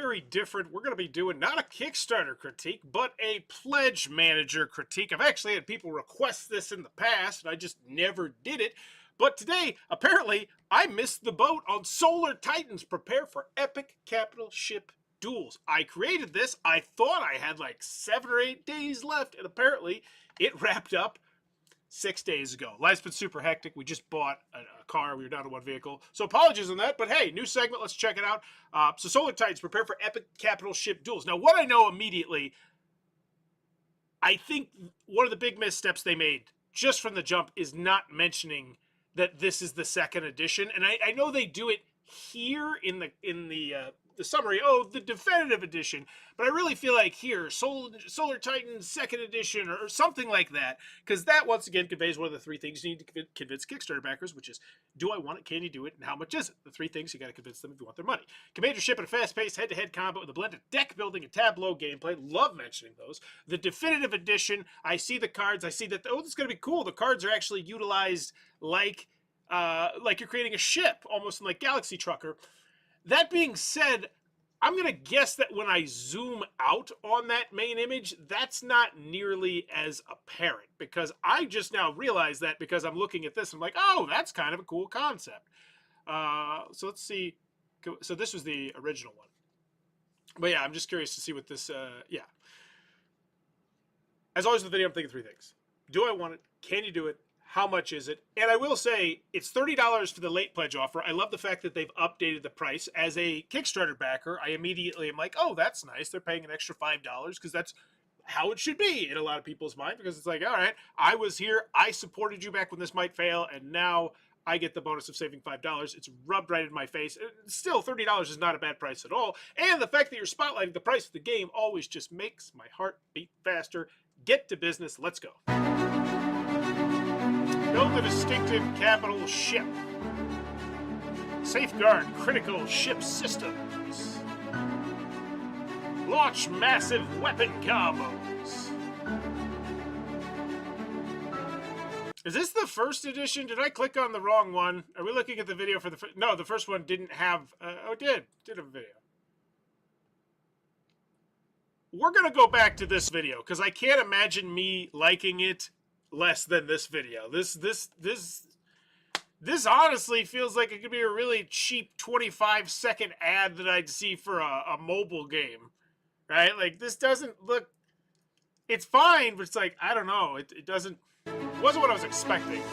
very different. We're going to be doing not a Kickstarter critique, but a pledge manager critique. I've actually had people request this in the past, and I just never did it. But today, apparently, I missed the boat on Solar Titans. Prepare for epic capital ship duels. I created this. I thought I had like 7 or 8 days left, and apparently it wrapped up 6 days ago. Life's been super hectic. We just bought a car. We were down to 1 vehicle. So apologies on that, but hey, new segment. Let's check it out. So Solar Titans, prepare for epic capital ship duels. Now, what I know immediately, I think one of the big missteps they made just from the jump is not mentioning that this is the 2nd edition. And I know they do it here in the summary, the definitive edition, but I really feel like here, Solar Titans 2nd edition or something like that, because that once again conveys one of the 3 things you need to convince Kickstarter backers, which is, do I want it, can you do it, and how much is it? The 3 things you got to convince them if you want their money. Command your ship in a fast-paced head-to-head combat with a blend of deck building and tableau gameplay. Love mentioning those. The definitive edition, I see the cards, I see that, this is going to be cool. The cards are actually utilized like you're creating a ship, almost in like Galaxy Trucker. That being said, I'm going to guess that when I zoom out on that main image, that's not nearly as apparent, because I just now realized that because I'm looking at this. I'm like, oh, that's kind of a cool concept. So let's see. So this was the original one. But yeah, I'm just curious to see what this, yeah. As always with the video, I'm thinking 3 things. Do I want it? Can you do it? How much is it? And I will say, it's $30 for the late pledge offer. I love the fact that they've updated the price. As a Kickstarter backer, I immediately am like, oh, that's nice. They're paying an extra $5 because that's how it should be in a lot of people's mind, because it's like, all right, I was here. I supported you back when this might fail, and now I get the bonus of saving $5. It's rubbed right in my face. Still, $30 is not a bad price at all. And the fact that you're spotlighting the price of the game always just makes my heart beat faster. Get to business. Let's go. Build a distinctive capital ship. Safeguard critical ship systems. Launch massive weapon combos. Is this the 1st edition? Did I click on the wrong one? Are we looking at the video for the first? No, the first one didn't have, oh, it did have a video. We're going to go back to this video because I can't imagine me liking it less than this video. This honestly feels like it could be a really cheap 25-second ad that I'd see for a mobile game, right? Like, this doesn't look, it's fine, but it's like, I don't know, it wasn't what I was expecting.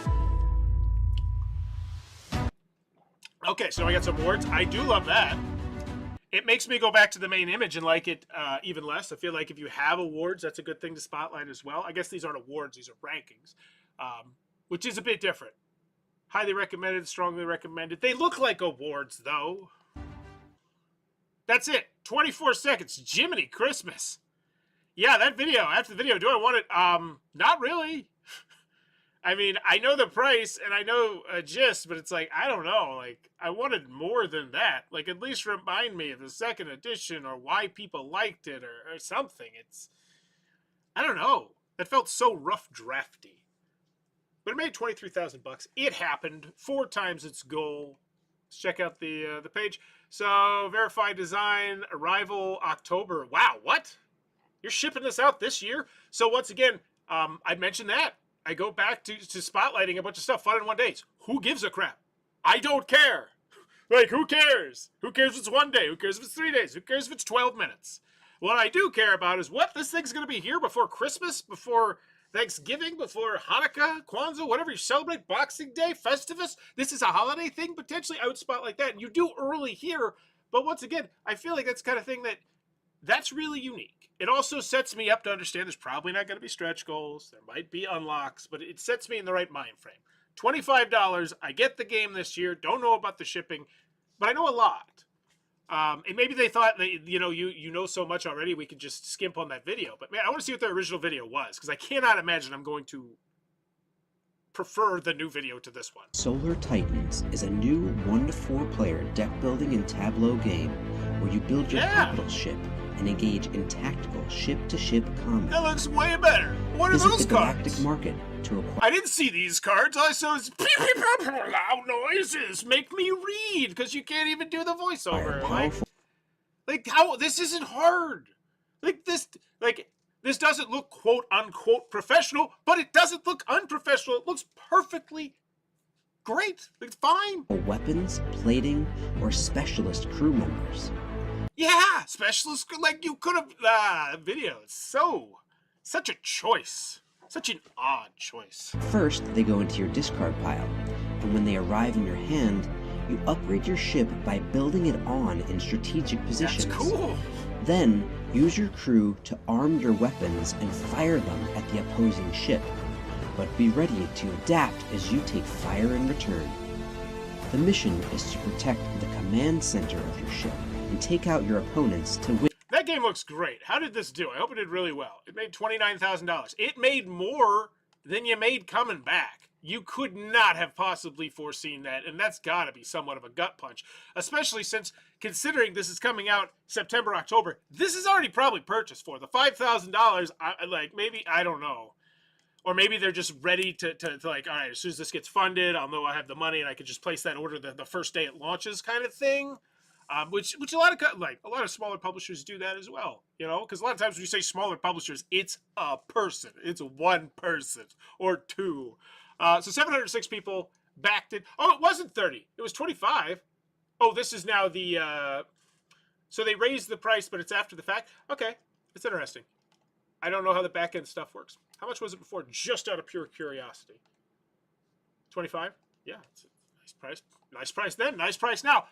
Okay, so I got some awards. I do love that. It makes me go back to the main image and like it even less. I feel like if you have awards, that's a good thing to spotlight as well. I guess these aren't awards, these are rankings, which is a bit different. Highly recommended, strongly recommended. They look like awards, though. That's it. 24 seconds. Jiminy Christmas. Yeah, that video. After the video, do I want it? Not really. I mean, I know the price and I know a gist, but it's like, I don't know. Like, I wanted more than that. Like, at least remind me of the 2nd edition or why people liked it or something. It's, I don't know. That felt so rough drafty. But it made 23,000 bucks. It happened 4 times its goal. Let's check out the page. So, verified design, arrival October. Wow, what? You're shipping this out this year? So once again, I mentioned that. I go back to spotlighting a bunch of stuff, fun in 1 day. Who gives a crap? I don't care. Like, who cares? Who cares if it's 1 day? Who cares if it's 3 days? Who cares if it's 12 minutes? What I do care about is what this thing's going to be here before Christmas, before Thanksgiving, before Hanukkah, Kwanzaa, whatever you celebrate, Boxing Day, Festivus. This is a holiday thing, potentially. I would spotlight that. And you do early here. But once again, I feel like that's the kind of thing that's really unique. It also sets me up to understand there's probably not going to be stretch goals. There might be unlocks, but it sets me in the right mind frame. $25, I get the game this year, don't know about the shipping, but I know a lot. And maybe they thought that, you know so much already, we could just skimp on that video. But man, I want to see what their original video was, because I cannot imagine I'm going to prefer the new video to this one. Solar Titans is a new 1 to 4 player deck building and tableau game where you build your capital ship and engage in tactical ship-to-ship combat. That looks way better. What are those the cards? Galactic Market to acquire. I didn't see these cards. I saw loud noises. Make me read, because you can't even do the voiceover. Like, how, this isn't hard. Like, this doesn't look quote unquote professional, but it doesn't look unprofessional. It looks perfectly great. It's fine. Weapons, plating, or specialist crew members. Yeah, specialist, like you could have, video. It's such a choice. Such an odd choice. First, they go into your discard pile, and when they arrive in your hand, you upgrade your ship by building it on in strategic positions. That's cool. Then, use your crew to arm your weapons and fire them at the opposing ship, but be ready to adapt as you take fire in return. The mission is to protect the command center of your ship and take out your opponents to win. That game looks great. How did this do? I hope it did really well. It made $29,000. It made more than you made coming back. You could not have possibly foreseen that, and that's got to be somewhat of a gut punch, especially since, considering this is coming out September, October, this is already probably purchased for. The $5,000, maybe, I don't know. Or maybe they're just ready to like, all right, as soon as this gets funded, I'll know I have the money and I can just place that order the first day it launches kind of thing. Which a lot of smaller publishers do that as well, you know, because a lot of times when you say smaller publishers, it's a person, it's one person or two. So 706 people backed it. Oh, it wasn't 30, it was 25. Oh, this is now the so they raised the price, but it's after the fact. Okay, it's interesting. I don't know how the back end stuff works. How much was it before? Just out of pure curiosity. 25. Yeah, it's a nice price. Nice price then, nice price now.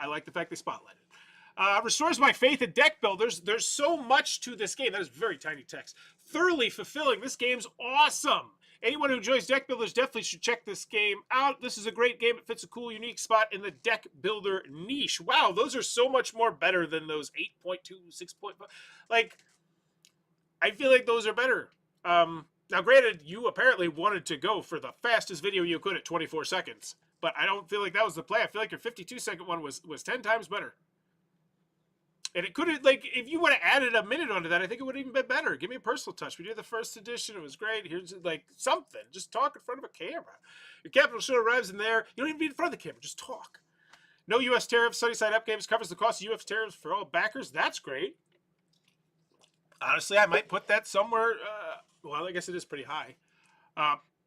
I like the fact they spotlighted. Restores my faith in deck builders. There's so much to this game. That is very tiny text. Thoroughly fulfilling. This game's awesome. Anyone who enjoys deck builders definitely should check this game out. This is a great game. It fits a cool, unique spot in the deck builder niche. Wow, those are so much more better than those 8.2, 6.5. Like, I feel like those are better. Now, granted, you apparently wanted to go for the fastest video you could at 24 seconds. But I don't feel like that was the play. I feel like your 52-second one was 10 times better. And it could have, like, if you would have added a minute onto that, I think it would have even been better. Give me a personal touch. We did the first edition. It was great. Here's, like, something. Just talk in front of a camera. Your capital show arrives in there. You don't even be in front of the camera. Just talk. No U.S. tariffs. Sunnyside Up Games covers the cost of U.S. tariffs for all backers. That's great. Honestly, I might put that somewhere. Well, I guess it is pretty high.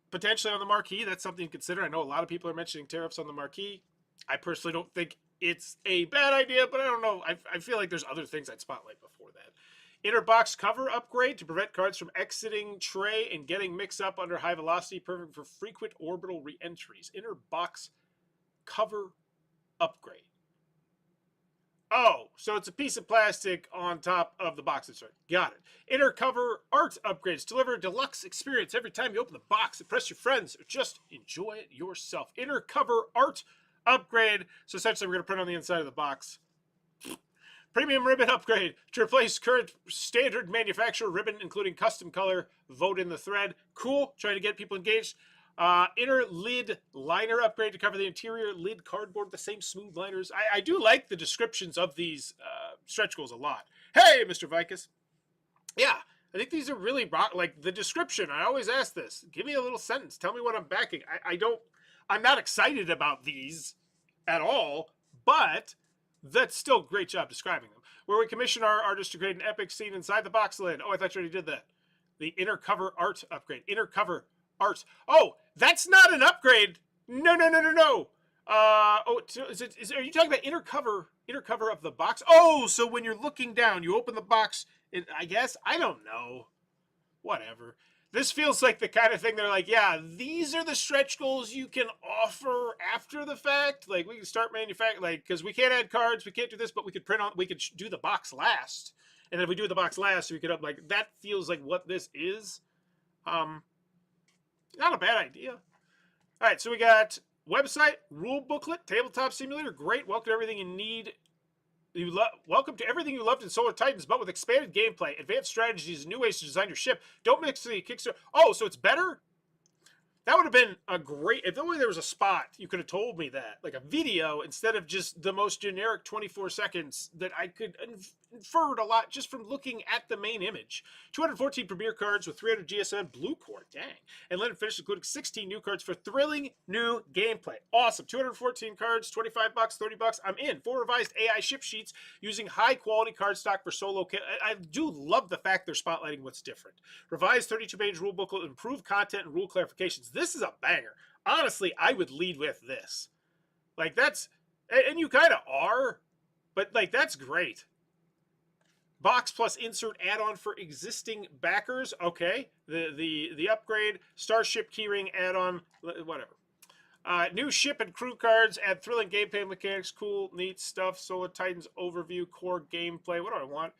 Potentially on the marquee. That's something to consider. I know a lot of people are mentioning tariffs on the marquee. I personally don't think it's a bad idea, but I don't know. I feel like there's other things I'd spotlight before that. Inner box cover upgrade to prevent cards from exiting tray and getting mixed up under high velocity. Perfect for frequent orbital re-entries. Inner box cover upgrade. Oh, so it's a piece of plastic on top of the box insert. Got it. Inner cover art upgrades. Deliver a deluxe experience every time you open the box. Impress your friends or just enjoy it yourself. Inner cover art upgrade. So essentially we're going to print on the inside of the box. Premium ribbon upgrade. To replace current standard manufacturer ribbon, including custom color. Vote in the thread. Cool. Trying to get people engaged. Inner lid liner upgrade to cover the interior lid cardboard, the same smooth liners. I do like the descriptions of these stretch goals a lot. Hey, Mr. Vicus. Yeah, I think these are really, like, the description. I always ask this. Give me a little sentence. Tell me what I'm backing. I'm not excited about these at all, but that's still a great job describing them. Where we commission our artist to create an epic scene inside the box lid. Oh, I thought you already did that. The inner cover art upgrade. Inner cover art. Oh, that's not an upgrade. No. Oh, are you talking about inner cover of the box? Oh, so when you're looking down, you open the box, and I guess, I don't know. Whatever. This feels like the kind of thing they're like, yeah, these are the stretch goals you can offer after the fact. Like, we can start manufacturing, like, because we can't add cards, we can't do this, but we could do the box last. And then if we do the box last, we could up, like, that feels like what this is. Not a bad idea. All right, so we got website, rule booklet, tabletop simulator. Great. Welcome to everything you need. Welcome to everything you loved in Solar Titans, but with expanded gameplay, advanced strategies, and new ways to design your ship. Don't mix the Kickstarter. Oh, so it's better? That would have been a great, if only there was a spot you could have told me that, like a video instead of just the most generic 24 seconds that I could inferred a lot just from looking at the main image. 214 premier cards with 300 GSM blue core, dang. And let it finish including 16 new cards for thrilling new gameplay. Awesome. 214 cards, 25 bucks, 30 bucks. I'm in. 4 revised AI ship sheets using high quality card stock for solo. I do love the fact they're spotlighting what's different. Revised 32-page rule booklet, improved content and rule clarifications. This is a banger. Honestly, I would lead with this. Like that's, and you kind of are, but like that's great. Box plus insert add-on for existing backers. Okay, the upgrade, Starship keyring add-on, whatever. New ship and crew cards, add thrilling gameplay mechanics, cool, neat stuff. Solar Titans overview, core gameplay. What do I want?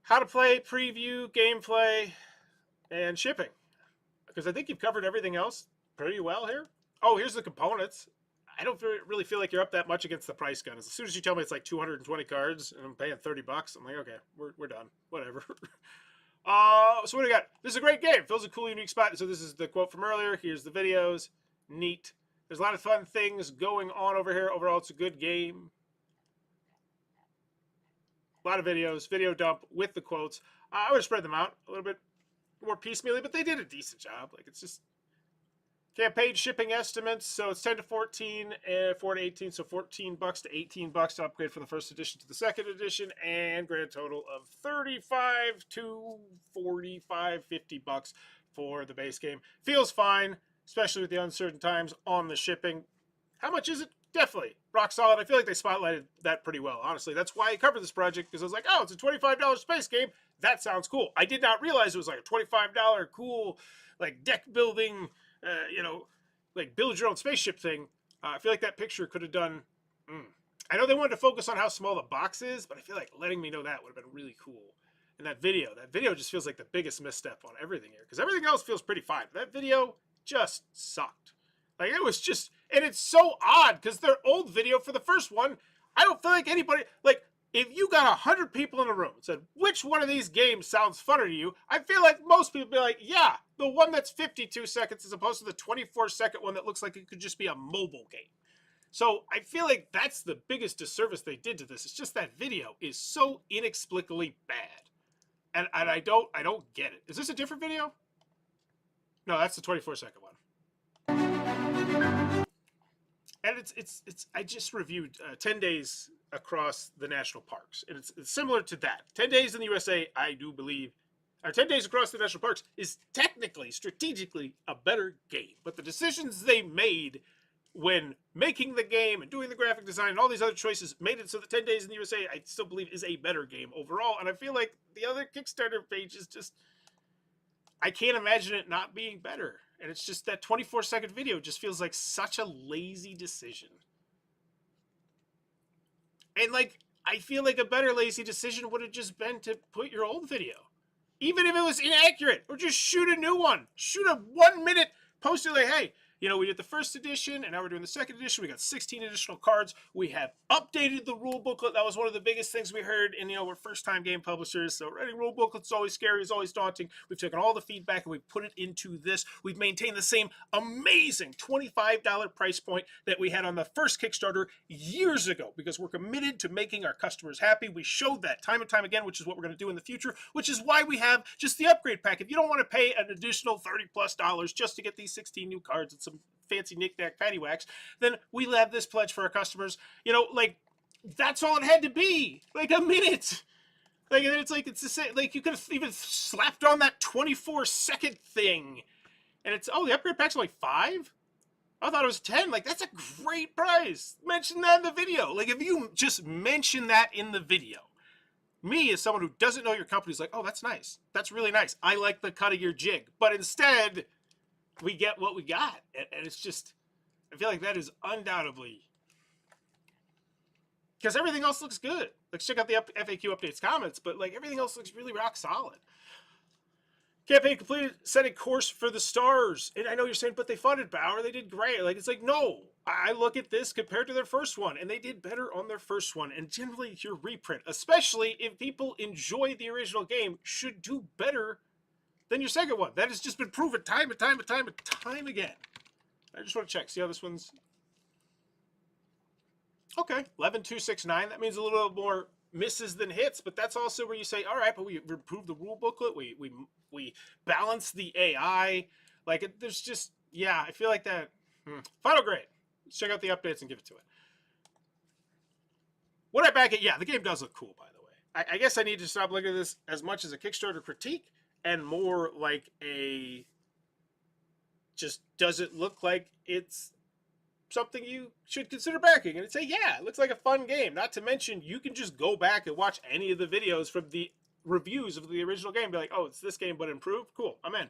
How to play, preview, gameplay, and shipping. Because I think you've covered everything else pretty well here. Oh, here's the components. I don't really feel like you're up that much against the price gun. As soon as you tell me it's like 220 cards and I'm paying 30 bucks, I'm like, okay, we're done. Whatever. So what do we got? This is a great game. Fills a cool, unique spot. So this is the quote from earlier. Here's the videos. Neat. There's a lot of fun things going on over here. Overall, it's a good game. A lot of videos. Video dump with the quotes. I would have spread them out a little bit more piecemeally, but they did a decent job. Like, it's just campaign shipping estimates. So it's 10 to 14, 4 to 18. So 14 bucks to 18 bucks to upgrade from the first edition to the second edition, and grand total of 35 to 45, 50 bucks for the base game. Feels fine, especially with the uncertain times on the shipping. How much is it? Definitely rock solid. I feel like they spotlighted that pretty well. Honestly, that's why I covered this project, because I was like, oh, it's a $25 space game. That sounds cool. I did not realize it was like a $25 cool, like deck building, like build your own spaceship thing. I feel like that picture could have done. I know they wanted to focus on how small the box is, but I feel like letting me know that would have been really cool. And that video just feels like the biggest misstep on everything here, because everything else feels pretty fine. That video just sucked. Like, it was just, and it's so odd because their old video for the first one, I don't feel like anybody, like, if you got 100 people in a room and said, which one of these games sounds funner to you? I feel like most people be like, yeah, the one that's 52 seconds as opposed to the 24-second one that looks like it could just be a mobile game. So I feel like that's the biggest disservice they did to this. It's just that video is so inexplicably bad. And I don't get it. Is this a different video? No, that's the 24-second one. And it's I just reviewed 10 days across the national parks, and it's similar to that. 10 days in the USA, I do believe, or 10 days across the national parks is technically, strategically a better game. But the decisions they made when making the game and doing the graphic design and all these other choices made it so that 10 days in the USA, I still believe, is a better game overall. And I feel like the other Kickstarter page is just, I can't imagine it not being better. And it's just that 24-second video just feels like such a lazy decision. And like, I feel like a better lazy decision would have just been to put your old video, even if it was inaccurate, or just shoot a new one. Shoot a 1-minute poster like, hey, we did the first edition, and now we're doing the second edition. We got 16 additional cards. We have updated the rule booklet. That was one of the biggest things we heard. And, we're first-time game publishers, so writing rule booklets is always scary, it's always daunting. We've taken all the feedback, and we've put it into this. We've maintained the same amazing $25 price point that we had on the first Kickstarter years ago, because we're committed to making our customers happy. We showed that time and time again, which is what we're going to do in the future, which is why we have just the upgrade pack. If you don't want to pay an additional $30+ just to get these 16 new cards and some fancy knick-knack paddywhacks, then we have this pledge for our customers. Like, that's all it had to be. Like, a minute. Like, it's the same. Like, you could have even slapped on that 24-second thing. And it's, the upgrade pack's only 5? I thought it was 10. Like, that's a great price. Mention that in the video. Like, if you just mention that in the video, me, as someone who doesn't know your company, is like, oh, that's nice. That's really nice. I like the cut of your jig. But instead, we get what we got. And it's just, I feel like that is undoubtedly, because everything else looks good. Let's check out the FAQ updates comments, but like, everything else looks really rock solid. Campaign completed, setting course for the stars. And I know you're saying, but they funded Bauer, they did great. Like, it's like, no, I look at this compared to their first one, and they did better on their first one. And generally, your reprint, especially if people enjoy the original game, should do better than your second one. That has just been proven time and time and time and time again. I just want to check. See how this one's... Okay, 11,269. That means a little more misses than hits, but that's also where you say, all right, but we improved the rule booklet. We balance the AI. Like, there's just, yeah, I feel like that. Final grade. Let's check out the updates and give it to it. Would I back it? Yeah, the game does look cool, by the way. I guess I need to stop looking at this as much as a Kickstarter critique and more like a, just, does it look like it's something you should consider backing? And say, yeah, it looks like a fun game. Not to mention, you can just go back and watch any of the videos from the reviews of the original game. Be like, oh, it's this game but improved. Cool, I'm in.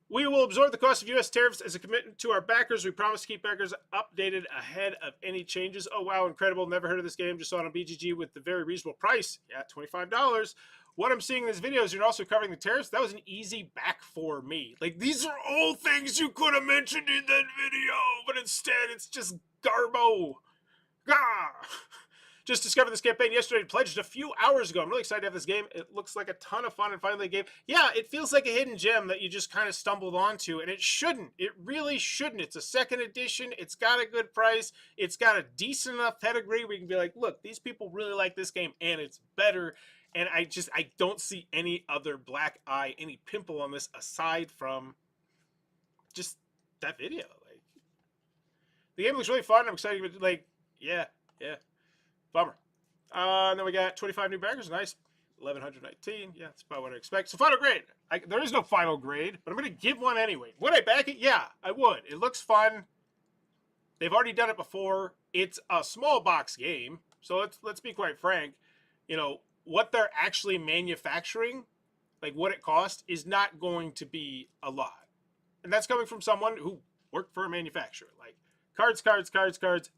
We will absorb the cost of U.S. tariffs as a commitment to our backers. We promise to keep backers updated ahead of any changes. Oh, wow, incredible. Never heard of this game. Just saw it on BGG with the very reasonable price. Yeah, $25. What I'm seeing in this video is you're also covering the tariffs. That was an easy back for me. Like, these are all things you could have mentioned in that video, but instead it's just garbo. Gah! Just discovered this campaign yesterday and pledged a few hours ago. I'm really excited to have this game. It looks like a ton of fun and finally a game. Yeah, it feels like a hidden gem that you just kind of stumbled onto, and it shouldn't. It really shouldn't. It's a second edition. It's got a good price. It's got a decent enough pedigree where you can be like, look, these people really like this game, and it's better. And I don't see any other black eye, any pimple on this aside from just that video. Like, the game looks really fun. I'm excited, but like, yeah. Bummer. And then we got 25 new backers. Nice. 1,119. Yeah, that's about what I expect. So final grade. There is no final grade, but I'm going to give one anyway. Would I back it? Yeah, I would. It looks fun. They've already done it before. It's a small box game. So let's be quite frank. You know, what they're actually manufacturing, like what it costs, is not going to be a lot. And that's coming from someone who worked for a manufacturer. Like cards,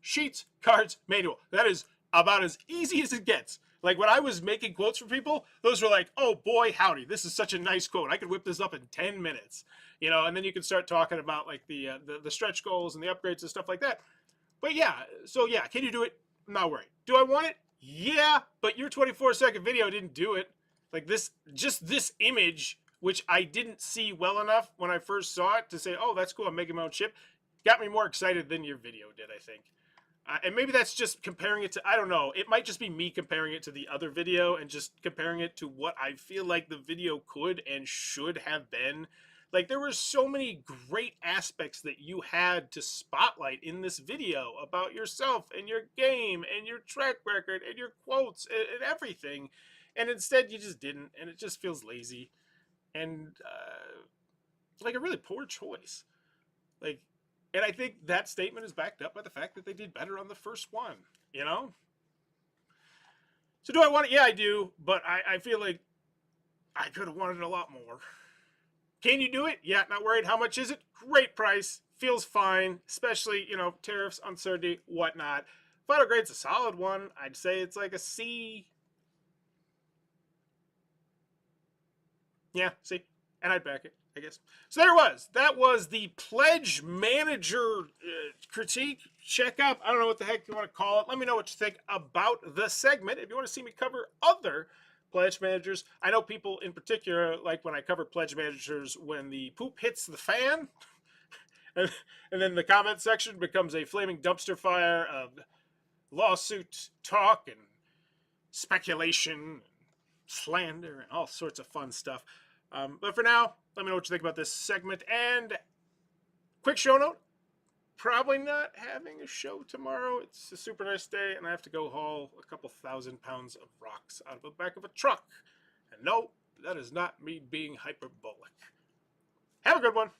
sheets, cards, manual. That is about as easy as it gets. Like when I was making quotes for people, those were like, oh boy, howdy, this is such a nice quote. I could whip this up in 10 minutes, you know, and then you can start talking about like the stretch goals and the upgrades and stuff like that. But yeah, so yeah, can you do it? I'm not worried. Do I want it? Yeah, but your 24-second video didn't do it. Like just this image, which I didn't see well enough when I first saw it to say, oh, that's cool, I'm making my own chip, got me more excited than your video did, I think. And maybe that's just comparing it to, I don't know, it might just be me comparing it to the other video and just comparing it to what I feel like the video could and should have been. Like, there were so many great aspects that you had to spotlight in this video about yourself and your game and your track record and your quotes and everything. And instead, you just didn't, and it just feels lazy. And, like, a really poor choice. Like, and I think that statement is backed up by the fact that they did better on the first one, you know? So do I want it? Yeah, I do. But I feel like I could have wanted a lot more. Can you do it? Yeah, not worried. How much is it? Great price. Feels fine. Especially, you know, tariffs, uncertainty, whatnot. Final grade's a solid one. I'd say it's like a C. Yeah, see? And I'd back it, I guess. So there it was. That was the Pledge Manager critique. Check out, I don't know what the heck you want to call it. Let me know what you think about the segment. If you want to see me cover other Pledge Managers, I know people in particular like when I cover Pledge Managers when the poop hits the fan. and then the comment section becomes a flaming dumpster fire of lawsuit talk and speculation and slander and all sorts of fun stuff. But for now, let me know what you think about this segment. And quick show note, probably not having a show tomorrow. It's a super nice day, and I have to go haul a couple 1,000 pounds of rocks out of the back of a truck. And no, that is not me being hyperbolic. Have a good one.